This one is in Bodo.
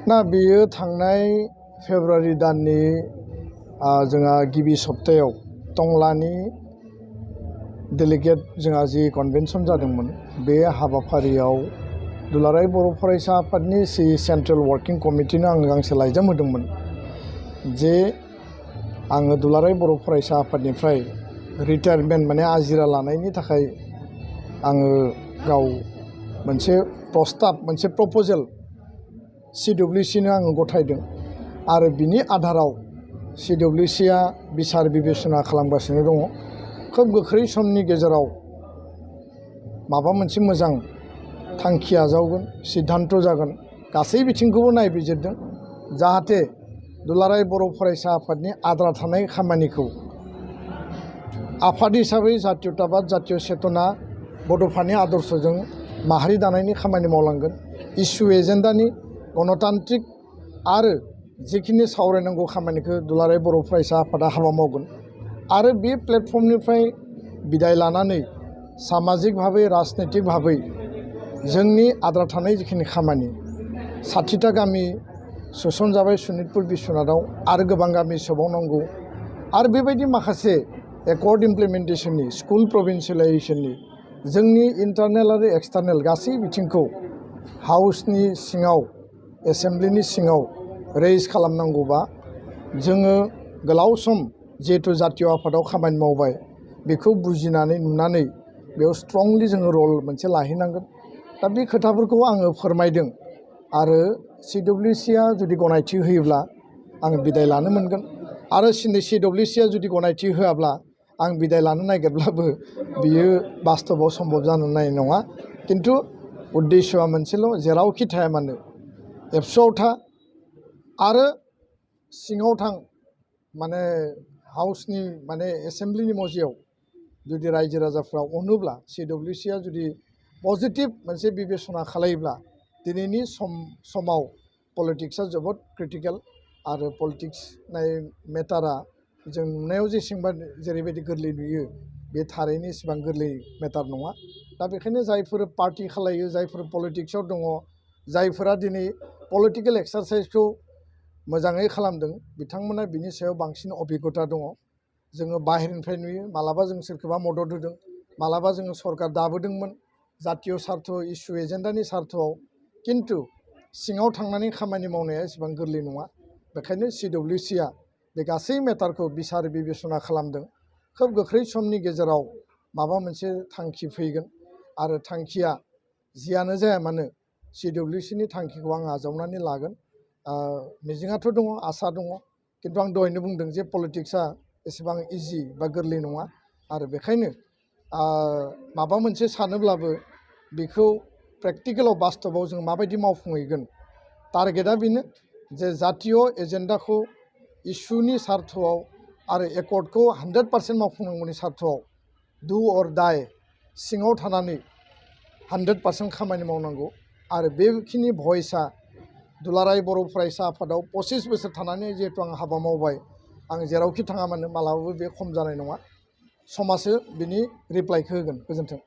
ना बेयो थांनाय फेब्रुवारि दाननि जोंहा गिबि सप्तायाव टंलानि डेलिगेट जोंहा जि कन्वेन्सन जादोंमोन बे हाबाफारियाव दुलाराय बर' फरायसा आफादनि सेन्ट्रेल वर्किं कमिटिनो आङो गांसे लाइजाम होदोंमोन जे आङो दुलाराय बर' फरायसा आफादनिफ्राय रिटायारमेन्ट माने आजिरा लानायनि थाखाय आङो गाव मोनसे प्रस्ताब मोनसे प्रप'जेल CWCनो आङो गथायदों आरो बिनि आधाराव CWCआ बिसार बिबेसना खालामगासिनो दङ। खोब गोख्रै समनि गेजेराव माबा मोनसे मोजां थांखि आजावगोन, सिद्धान्त जागोन, गासै बिथिंखौबो नायबिजिरदों जाहाथे दुलाराय बर' फरायसा आफादनि आद्रा थानाय खामानिखौ आफाद हिसाबै जातीयताबाद जातीय चेतना बड'फानि आदर्शजों माहारि दानायनि खामानि मावलांगोन। इस्यु एजेन्डानि गणतान्त्रिक आरो जिखिनि सावरायनांगौ खामानिखौ दुलाराय बर' फरायसा आफादा हाबा मावगोन आरो बे प्लेटफर्मनिफ्राय बिदाय लानानै सामाजिक भाबै राजनैतिक भाबै जोंनि आद्रा थानाय जिखिनि खामानि 60टा गामि सोसनजाबाय सनितपुर बिश्वनाथआव आरो गोबां गामि सोबावनांगौ आरो बेबायदि माखासे एकर्ड इमप्लिमेन्टेसननि स्कुल प्रभिन्सियेलाइजेसननि जोंनि इन्टारनेल आरो एक्सटार्नेल गासै बिथिंखौ हाउसनि सिङाव एसेम्ब्लिनि सिङाव रेइज खालामनांगौबा जोङो गोलाव सम जिहेतु जातीय आफादाव खामानि मावबाय बेखौ बुजिनानै नुनानै बेयाव स्ट्रंलि जोङो रल मोनसे लाहैनांगोन। दा बे खोथाफोरखौ आङो फोरमायदों आरो CWCआ जुदि गनायथि होयोब्ला आं बिदाय लानो मोनगोन आरो CWCआ जुदि गनायथि होआब्ला आं बिदाय लानो नागिरब्लाबो बियो बास्तबाव सम्भब जानाय नङा। खिन्थु उद्देश्यआ मोनसेल' जेरावखि थाया मानो एबसुआव था आरो सिङाव थां माने हाउसनि माने एसेम्ब्लिनि मजियाव जुदि रायजो राजाफ्रा अनोब्ला CWCआ जुदि पजिटिभ मोनसे बिबेसना खालायोब्ला दिनैनि समाव पलिटिक्सआ जोबोद क्रिटिकेल आरो पलिटिक्स मेटारा जों नुनायाव जेरैबायदि गोरलै नुयो बे थारैनो इसेबां गोरलै मेटार नङा। दा बेखायनो जायफोर पार्टि खालायो जायफोर पलिटिक्सआव दङ जायफोरा दिनै पलिटिकेल एक्सारसाइसखौ मोजाङै खालामदों बिथांमोना बिनि सायाव बांसिन अभिगता दङ। जोङो बाहेरनिफ्राय नुयो मालाबा जों सोरखौबा मदद होदों मालाबा जोङो सरकार दाबोदोंमोन जातीय सार्थ इस्यु एजेन्डानि सार्थआव खिन्थु सिङाव थांनानै खामानि मावनाया एसेबां गोरलै नङा। बेखायनो CWCआ बे गासै मेटारखौ बिसार बिबेसना खालामदों। खोब गोख्रै समनि गेजेराव माबा मोनसे थांखि फैगोन आरो थांखिया जियानो जाया मानो CWCनि थांखिखौ आं आजावनानै लागोन। मिजिङाथ' दङ आसा दङ खिन्थु आं दहायनो बुंदों जे पलिटिक्सआ एसेबां इजि बा गोरलै नङा आरो बेखायनो माबा मोनसे सानोब्लाबो बेखौ प्रेक्टिकेलाव बास्तबाव जों माबायदि मावफुंहैगोन टारगेटआ बेनो जे जातीय एजेन्डाखौ इस्युनि सार्थआव आरो एकर्डखौ 100% मावफुंनांगौनि सार्थआव डु अर डाइ सिङाव थानानै 100% खामानि मावनांगौ आरो बेखिनि भइसआ दुलाराय बर' फरायसा आफादाव 25 बोसोर थानानै जिहेतु आं हाबा मावबाय आं जेरावखि थाङा मानो मालाबाबो बे खम जानाय नङा। समाजो बिनि रिप्लाइखौ होगोन। गोजोन्थों।